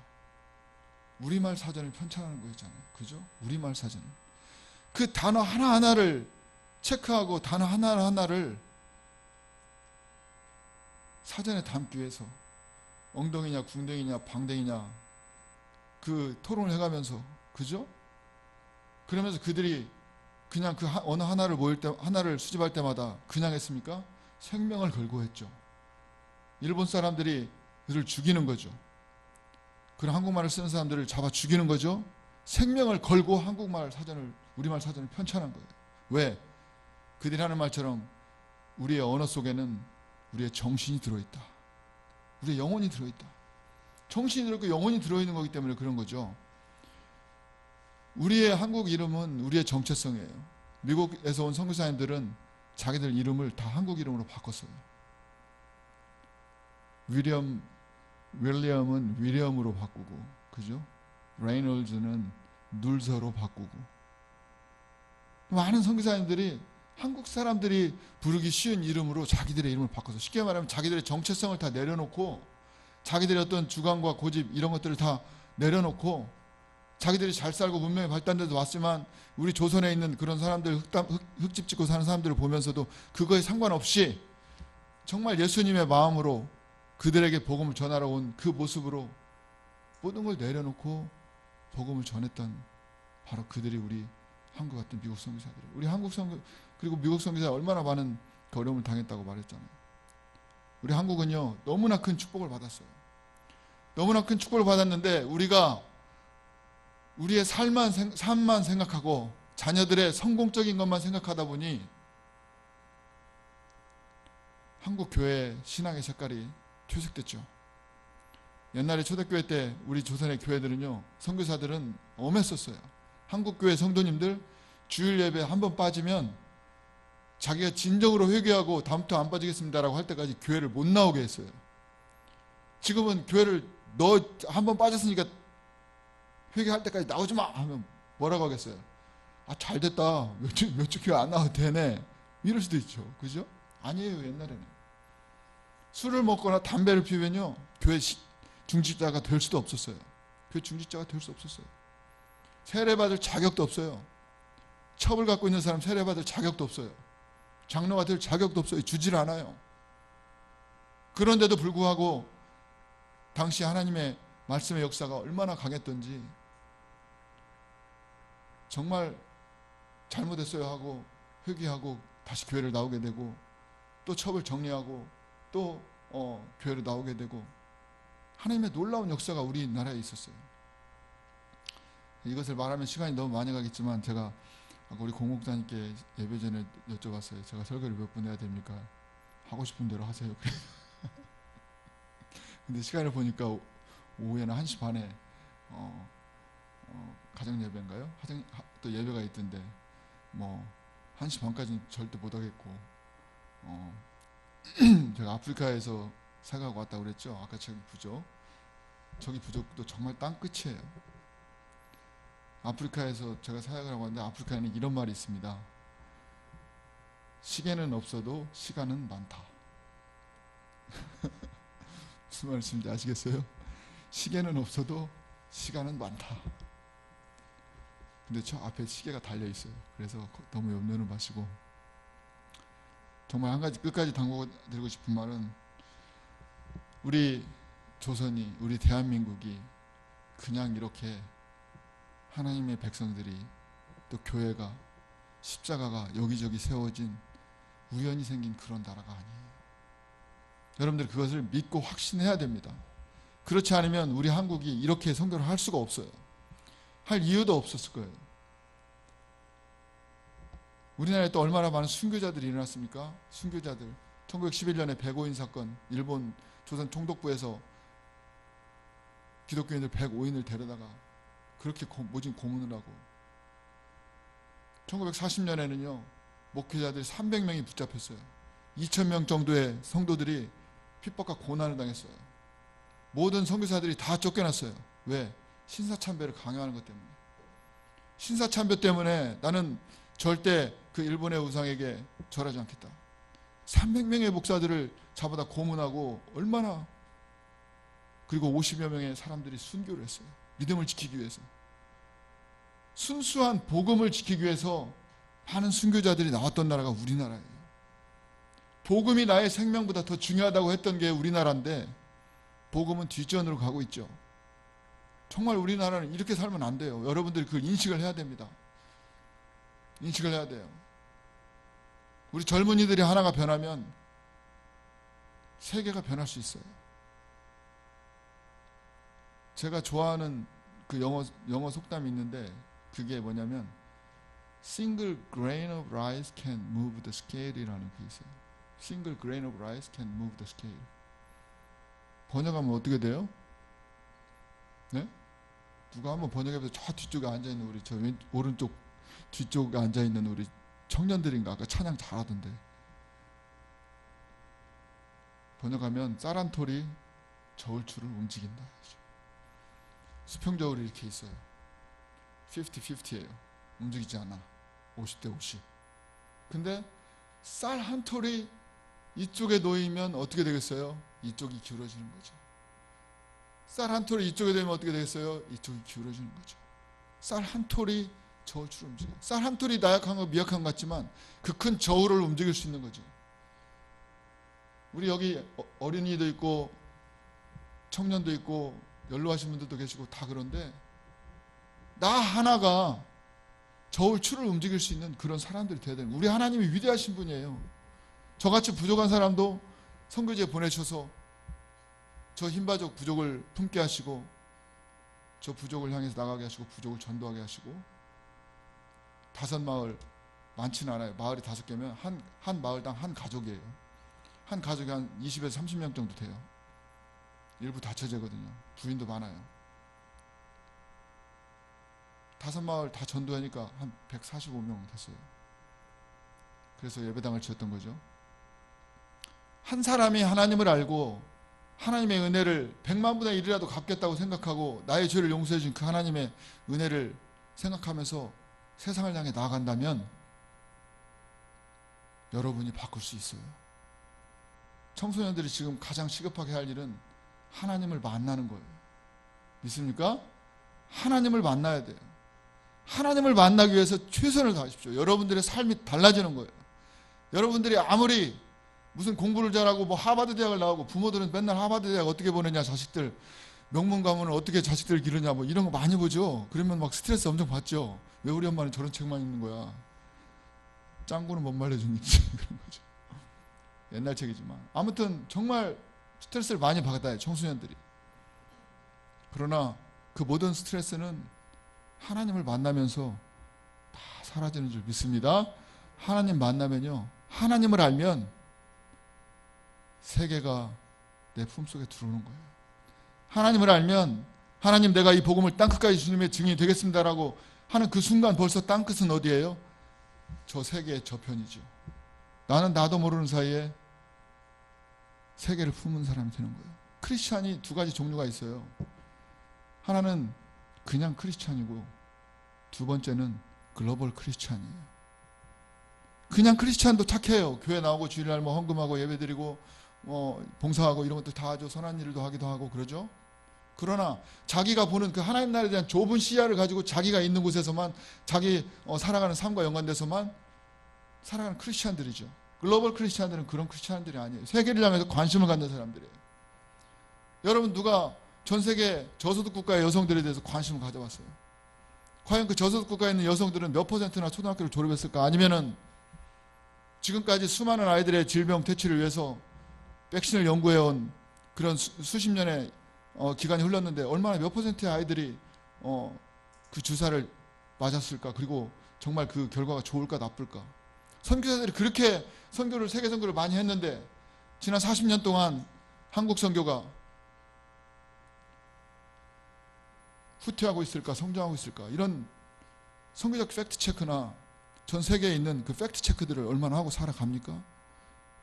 B: 우리말 사전을 편찬하는 거였잖아요. 그죠? 우리말 사전. 그 단어 하나하나를 체크하고 단어 하나하나를 사전에 담기 위해서 엉덩이냐 궁뎅이냐 방댕이냐 그 토론을 해가면서, 그죠? 그러면서 그들이 그냥 그 어느 하나를 하나를 수집할 때마다 그냥 했습니까? 생명을 걸고 했죠. 일본 사람들이 그들을 죽이는 거죠. 그런 한국말을 쓰는 사람들을 잡아 죽이는 거죠. 생명을 걸고 한국말 사전을, 우리말 사전을 편찬한 거예요. 왜? 그들이 하는 말처럼 우리의 언어 속에는 우리의 정신이 들어있다. 우리의 영혼이 들어있다. 정신이 들어있고 영혼이 들어있는 거기 때문에 그런 거죠. 우리의 한국 이름은 우리의 정체성이에요. 미국에서 온 선교사님들은 자기들 이름을 다 한국 이름으로 바꿨어요. 윌리엄은 윌리엄으로 바꾸고, 그죠? 레이놀즈는 눌서로 바꾸고. 많은 선교사님들이 한국 사람들이 부르기 쉬운 이름으로 자기들의 이름을 바꿔서, 쉽게 말하면 자기들의 정체성을 다 내려놓고, 자기들의 어떤 주관과 고집 이런 것들을 다 내려놓고, 자기들이 잘 살고 문명이 발달돼서 왔지만 우리 조선에 있는 그런 사람들, 흙집 짓고 사는 사람들을 보면서도 그거에 상관없이 정말 예수님의 마음으로 그들에게 복음을 전하러 온 그 모습으로 모든 걸 내려놓고 복음을 전했던 바로 그들이 우리 한국 같은 미국 선교사들이에요. 우리 한국 선교 그리고 미국 선교사 얼마나 많은 어려움을 당했다고 말했잖아요. 우리 한국은요 너무나 큰 축복을 받았어요. 너무나 큰 축복을 받았는데 우리가 우리의 삶만 생각하고 자녀들의 성공적인 것만 생각하다 보니 한국 교회의 신앙의 색깔이 퇴색됐죠. 옛날에 초대교회 때 우리 조선의 교회들은요 선교사들은 엄했었어요. 한국 교회 성도님들 주일 예배 한 번 빠지면 자기가 진정으로 회개하고 다음부터 안 빠지겠습니다라고 할 때까지 교회를 못 나오게 했어요. 지금은 교회를 너 한 번 빠졌으니까 회개할 때까지 나오지 마 하면 뭐라고 하겠어요? 아 잘됐다, 몇 주 교회 안 나와도 되네, 이럴 수도 있죠. 그죠? 아니에요. 옛날에는 술을 먹거나 담배를 피우면요 교회 중직자가 될 수도 없었어요. 교회 중직자가 될 수 없었어요. 세례받을 자격도 없어요. 첩을 갖고 있는 사람 세례받을 자격도 없어요. 장로가 될 자격도 없어요. 주질 않아요. 그런데도 불구하고 당시 하나님의 말씀의 역사가 얼마나 강했던지, 정말 잘못했어요 하고 회개하고 다시 교회를 나오게 되고, 또 첩을 정리하고 또 교회로 나오게 되고, 하나님의 놀라운 역사가 우리나라에 있었어요. 이것을 말하면 시간이 너무 많이 가겠지만 제가 아까 우리 공목장님께 예배 전에 여쭤봤어요. 제가 설교를 몇 분 해야 됩니까? 하고 싶은 대로 하세요. 근데 시간을 보니까 오후에는 1시 반에 가정 예배인가요? 또 예배가 있던데 뭐 1시 반까지는 절대 못 하겠고, 제가 아프리카에서 사역하고 왔다고 그랬죠. 아까 저기 부족도 정말 땅끝이에요. 아프리카에서 제가 사역을 하고 왔는데 아프리카에는 이런 말이 있습니다. 시계는 없어도 시간은 많다. 무슨 말씀인지 아시겠어요? 시계는 없어도 시간은 많다. 근데 저 앞에 시계가 달려 있어요. 그래서 너무 염려는 마시고, 정말 한 가지 끝까지 당부드리고 싶은 말은, 우리 조선이, 우리 대한민국이 그냥 이렇게 하나님의 백성들이, 또 교회가, 십자가가 여기저기 세워진 우연히 생긴 그런 나라가 아니에요. 여러분들 그것을 믿고 확신해야 됩니다. 그렇지 않으면 우리 한국이 이렇게 선교를 할 수가 없어요. 할 이유도 없었을 거예요. 우리나라에 또 얼마나 많은 순교자들이 일어났습니까? 순교자들. 1911년에 백오인 사건, 일본 조선 총독부에서 기독교인들 105인을 데려다가 그렇게 모진 고문을 하고, 1940년에는요 목회자들이 300명이 붙잡혔어요. 2,000명 정도의 성도들이 핍박과 고난을 당했어요. 모든 선교사들이 다 쫓겨났어요. 왜? 신사참배를 강요하는 것 때문에. 신사참배 때문에 나는 절대 그 일본의 우상에게 절하지 않겠다. 300명의 목사들을 잡아다 고문하고 얼마나, 그리고 50여 명의 사람들이 순교를 했어요. 믿음을 지키기 위해서. 순수한 복음을 지키기 위해서 많은 순교자들이 나왔던 나라가 우리나라예요. 복음이 나의 생명보다 더 중요하다고 했던 게 우리나라인데 복음은 뒷전으로 가고 있죠. 정말 우리나라는 이렇게 살면 안 돼요. 여러분들이 그걸 인식을 해야 됩니다. 인식을 해야 돼요. 우리 젊은이들이 하나가 변하면 세계가 변할 수 있어요. 제가 좋아하는 그 영어 속담이 있는데 그게 뭐냐면 Single grain of rice can move the scale이라는 게 있어요. Single grain of rice can move the scale. 번역하면 어떻게 돼요? 네? 누가 한번 번역해서 저 뒤쪽에 앉아있는 우리 저 오른쪽 뒤쪽에 앉아있는 우리 청년들인가 아까 찬양 잘하던데. 번역하면 쌀 한 톨이 저울추를 움직인다. 수평저울이 이렇게 있어요. 50-50예요. 움직이지 않아. 50대 50. 근데 쌀 한 톨이 이쪽에 놓이면 어떻게 되겠어요? 이쪽이 기울어지는 거죠. 쌀 한 톨이 이쪽에 되면 어떻게 되겠어요? 이쪽이 기울어지는 거죠. 쌀 한 톨이 저울추를 움직여요. 쌀 한 톨이 나약한 거 미약한 것 같지만 그 큰 저울을 움직일 수 있는 거죠. 우리 여기 어린이도 있고 청년도 있고 연로하신 분들도 계시고 다 그런데 나 하나가 저울추를 움직일 수 있는 그런 사람들이 되어야 되는 거예요. 우리 하나님이 위대하신 분이에요. 저같이 부족한 사람도 선교지에 보내셔서 저 흰바족 부족을 품게 하시고 저 부족을 향해서 나가게 하시고 부족을 전도하게 하시고 5마을 많지는 않아요. 마을이 5개면 한 마을당 한 가족이에요. 한 가족이 한 20에서 30명 정도 돼요. 일부 다처제거든요. 부인도 많아요. 5마을 다 전도하니까 한 145명 됐어요. 그래서 예배당을 지었던 거죠. 한 사람이 하나님을 알고 하나님의 은혜를 100만 분의 1이라도 갚겠다고 생각하고 나의 죄를 용서해 준 그 하나님의 은혜를 생각하면서 세상을 향해 나아간다면 여러분이 바꿀 수 있어요. 청소년들이 지금 가장 시급하게 할 일은 하나님을 만나는 거예요. 믿습니까? 하나님을 만나야 돼요. 하나님을 만나기 위해서 최선을 다하십시오. 여러분들의 삶이 달라지는 거예요. 여러분들이 아무리 무슨 공부를 잘하고 뭐 하버드 대학을 나오고 부모들은 맨날 하버드 대학 어떻게 보내냐 자식들 명문 가문은 어떻게 자식들을 기르냐 뭐 이런 거 많이 보죠. 그러면 막 스트레스 엄청 받죠. 왜 우리 엄마는 저런 책만 읽는 거야. 짱구는 못 말려주니까 그런 거죠. 옛날 책이지만 아무튼 정말 스트레스를 많이 받아요. 청소년들이. 그러나 그 모든 스트레스는 하나님을 만나면서 다 사라지는 줄 믿습니다. 하나님 만나면요, 하나님을 알면 세계가 내 품속에 들어오는 거예요. 하나님을 알면 하나님 내가 이 복음을 땅끝까지 주님의 증인이 되겠습니다라고 하는 그 순간 벌써 땅끝은 어디예요? 저 세계의 저편이죠. 나는 나도 모르는 사이에 세계를 품은 사람이 되는 거예요. 크리스찬이 2가지 종류가 있어요. 하나는 그냥 크리스찬이고 2번째는 글로벌 크리스찬이에요. 그냥 크리스찬도 착해요. 교회 나오고 주일날 뭐 헌금하고 예배드리고 봉사하고 이런 것도 다 하죠. 선한 일도 하기도 하고 그러죠. 그러나 자기가 보는 그 하나님 나라에 대한 좁은 시야를 가지고 자기가 있는 곳에서만 자기 살아가는 삶과 연관돼서만 살아가는 크리스찬들이죠. 글로벌 크리스찬들은 그런 크리스찬들이 아니에요. 세계를 향해서 관심을 갖는 사람들이에요. 여러분 누가 전 세계 저소득 국가의 여성들에 대해서 관심을 가져봤어요? 과연 그 저소득 국가에 있는 여성들은 몇 %나 초등학교를 졸업했을까? 아니면은 지금까지 수많은 아이들의 질병 퇴치를 위해서 백신을 연구해온 그런 수십 년의 기간이 흘렀는데 얼마나 몇 %의 아이들이 그 주사를 맞았을까? 그리고 정말 그 결과가 좋을까 나쁠까? 선교사들이 그렇게 세계 선교를 많이 했는데 지난 40년 동안 한국 선교가 후퇴하고 있을까? 성장하고 있을까? 이런 선교적 팩트 체크나 전 세계에 있는 그 팩트 체크들을 얼마나 하고 살아갑니까?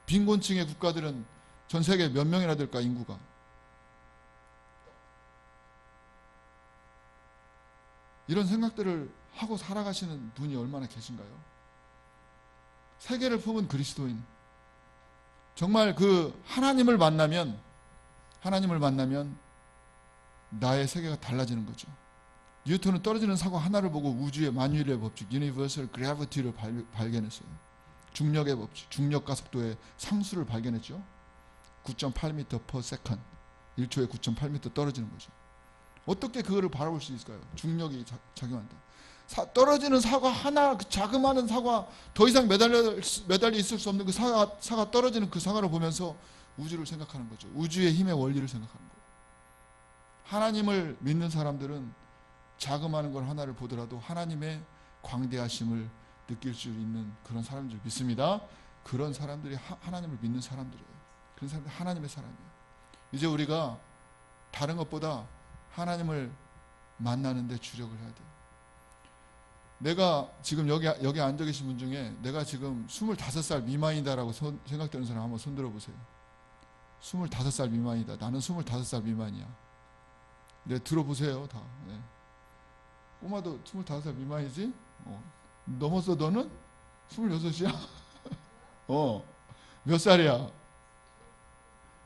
B: 빈곤층의 국가들은 전 세계에 몇 명이나 될까? 인구가. 이런 생각들을 하고 살아가시는 분이 얼마나 계신가요? 세계를 품은 그리스도인, 정말 그 하나님을 만나면 나의 세계가 달라지는 거죠. 뉴턴은 떨어지는 사과 하나를 보고 우주의 만유인의 법칙, 유니버설 그래비티를 발견했어요. 중력의 법칙, 중력 가속도의 상수를 발견했죠. 9.8m per second, 1초에 9.8m 떨어지는 거죠. 어떻게 그거를 바라볼 수 있을까요? 중력이 작용한다. 떨어지는 사과 하나, 그 자그마한 사과, 더 이상 매달려 있을 수 없는 그 사과 떨어지는 그 사과를 보면서 우주를 생각하는 거죠. 우주의 힘의 원리를 생각하는 거예요. 하나님을 믿는 사람들은 자그마한 걸 하나를 보더라도 하나님의 광대하심을 느낄 수 있는 그런 사람들 믿습니다. 그런 사람들이 하나님을 믿는 사람들이에요. 그런 사람들이 하나님의 사람이에요. 이제 우리가 다른 것보다 하나님을 만나는데 주력을 해야 돼요. 내가 지금 여기 앉아 계신 분 중에 내가 지금 25살 미만이다라고 생각되는 사람 한번 손 들어보세요. 25살 미만이다. 나는 25살 미만이야. 네, 들어보세요. 다. 네. 꼬마도 25살 미만이지? 넘었어 너는? 26이야? 몇 살이야?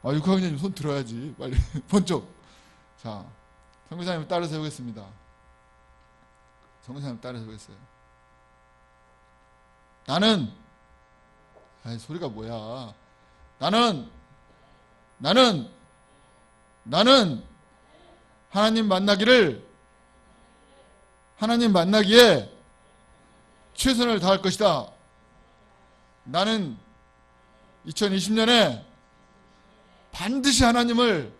B: 6학년님 손 들어야지. 빨리 번쩍. 자, 선교사님 따라 세우겠습니다. 선교사님 따라 세우겠어요. 나는 소리가 뭐야? 나는 하나님 만나기에 최선을 다할 것이다. 나는 2020년에 반드시 하나님을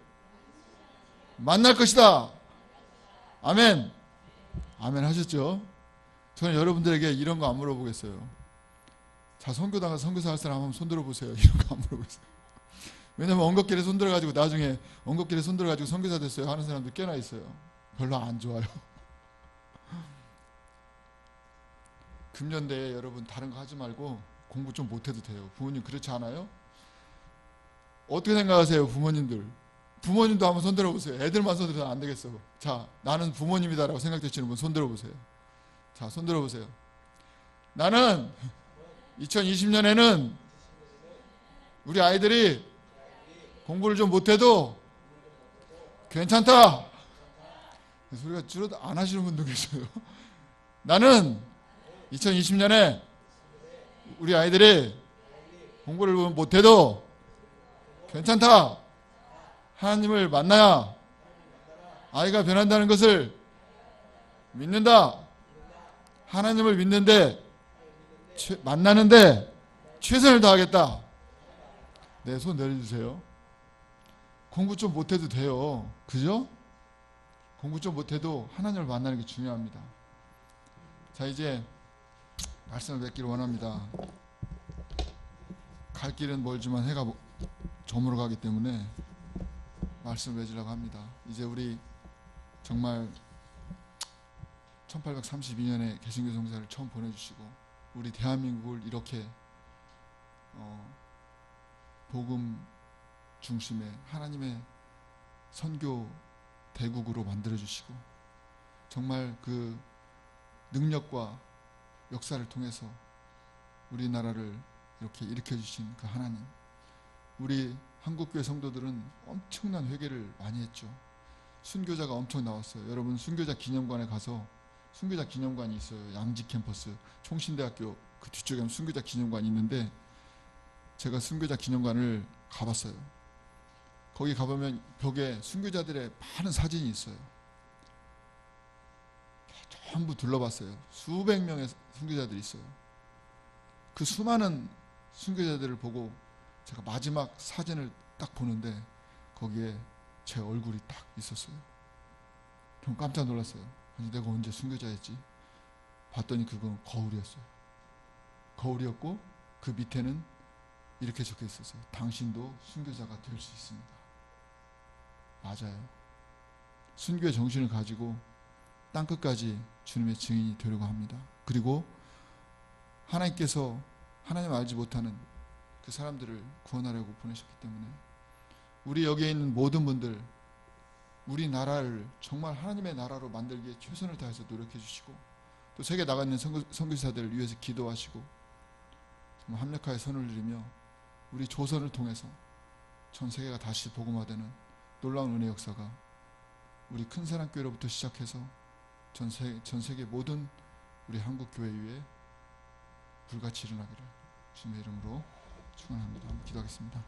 B: 만날 것이다. 아멘. 아멘 하셨죠? 저는 여러분들에게 이런 거 안 물어보겠어요. 자, 선교당에서 선교사 할 사람 한번 손 들어보세요. 이런 거 안 물어보겠어요. 왜냐면 언급길에 손 들어가지고 나중에 언급길에 손 들어가지고 선교사 됐어요 하는 사람들 꽤나 있어요. 별로 안 좋아요. 금년대에 여러분 다른 거 하지 말고 공부 좀 못해도 돼요. 부모님 그렇지 않아요? 어떻게 생각하세요? 부모님도 한번 손 들어보세요. 애들만 손 들어도 안 되겠어. 자, 나는 부모님이다라고 생각되시는 분 손 들어보세요. 자, 손 들어보세요. 나는 2020년에는 우리 아이들이 공부를 좀 못해도 괜찮다. 소리가 줄어도 안 하시는 분도 계셔요. 나는 2020년에 우리 아이들이 공부를 못해도 괜찮다. 하나님을 만나야 아이가 변한다는 것을 믿는다. 하나님을 믿는데 만나는데 최선을 다하겠다. 네, 손 내려주세요. 공부 좀 못해도 돼요. 그죠? 공부 좀 못해도 하나님을 만나는 게 중요합니다. 자, 이제 말씀을 맺기를 원합니다. 갈 길은 멀지만 해가 저물어 가기 때문에 말씀을 맺으려고 합니다. 이제 우리 정말 1832년에 개신교 성사를 처음 보내주시고 우리 대한민국을 이렇게 복음 중심의 하나님의 선교 대국으로 만들어주시고 정말 그 능력과 역사를 통해서 우리나라를 이렇게 일으켜주신 그 하나님, 우리 한국교회 성도들은 엄청난 회개를 많이 했죠. 순교자가 엄청 나왔어요. 여러분 순교자 기념관에 가서 순교자 기념관이 있어요. 양지 캠퍼스 총신대학교 그 뒤쪽에 하면 순교자 기념관이 있는데 제가 순교자 기념관을 가봤어요. 거기 가보면 벽에 순교자들의 많은 사진이 있어요. 전부 둘러봤어요. 수백 명의 순교자들이 있어요. 그 수많은 순교자들을 보고 제가 마지막 사진을 딱 보는데 거기에 제 얼굴이 딱 있었어요. 좀 깜짝 놀랐어요. 아니 내가 언제 순교자였지? 봤더니 그건 거울이었어요. 거울이었고 그 밑에는 이렇게 적혀 있었어요. 당신도 순교자가 될 수 있습니다. 맞아요. 순교의 정신을 가지고 땅끝까지 주님의 증인이 되려고 합니다. 그리고 하나님께서 하나님 알지 못하는 그 사람들을 구원하려고 보내셨기 때문에 우리 여기에 있는 모든 분들 우리나라를 정말 하나님의 나라로 만들기에 최선을 다해서 노력해 주시고 또 세계 나가 있는 선교사들을 위해서 기도하시고 정말 합력하여 손을 들이며 우리 조선을 통해서 전 세계가 다시 복음화되는 놀라운 은혜 역사가 우리 큰사랑교회로부터 시작해서 전 세계 모든 우리 한국 교회 위에 불같이 일어나기를 주님의 이름으로 축원합니다. 한번 기도하겠습니다.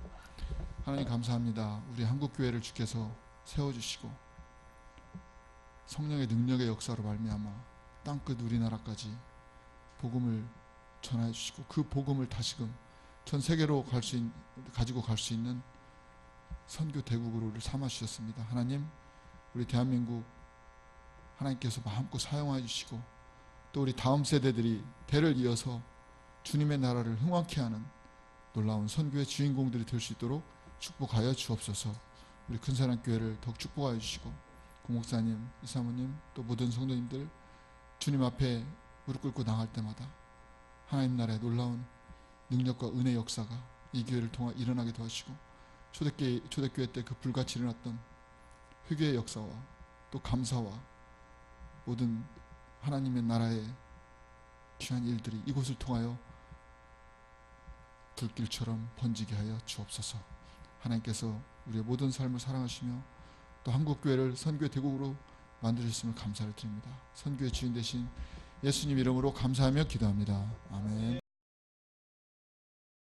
B: 하나님 감사합니다. 우리 한국 교회를 주께서 세워주시고 성령의 능력의 역사로 말미암아 땅끝 우리나라까지 복음을 전하여 주시고 그 복음을 다시금 전 세계로 가지고 갈 수 있는 선교 대국으로 우리를 삼아 주셨습니다. 하나님, 우리 대한민국 하나님께서 마음껏 사용하여 주시고 또 우리 다음 세대들이 대를 이어서 주님의 나라를 흥왕케 하는 놀라운 선교의 주인공들이 될 수 있도록 축복하여 주옵소서. 우리 큰사랑교회를 더욱 축복하여 주시고 고목사님, 이사모님 또 모든 성도님들 주님 앞에 무릎 꿇고 나갈 때마다 하나님 나라의 놀라운 능력과 은혜 역사가 이 교회를 통해 일어나게 도와주시고 초대교회 때 그 불같이 일어났던 회개의 역사와 또 감사와 모든 하나님의 나라의 귀한 일들이 이곳을 통하여 불길처럼 번지게 하여 주옵소서. 하나님께서 우리의 모든 삶을 사랑하시며 또 한국교회를 선교의 대국으로 만들어주심을 감사를 드립니다. 선교의 주인 되신 예수님 이름으로 감사하며 기도합니다. 아멘.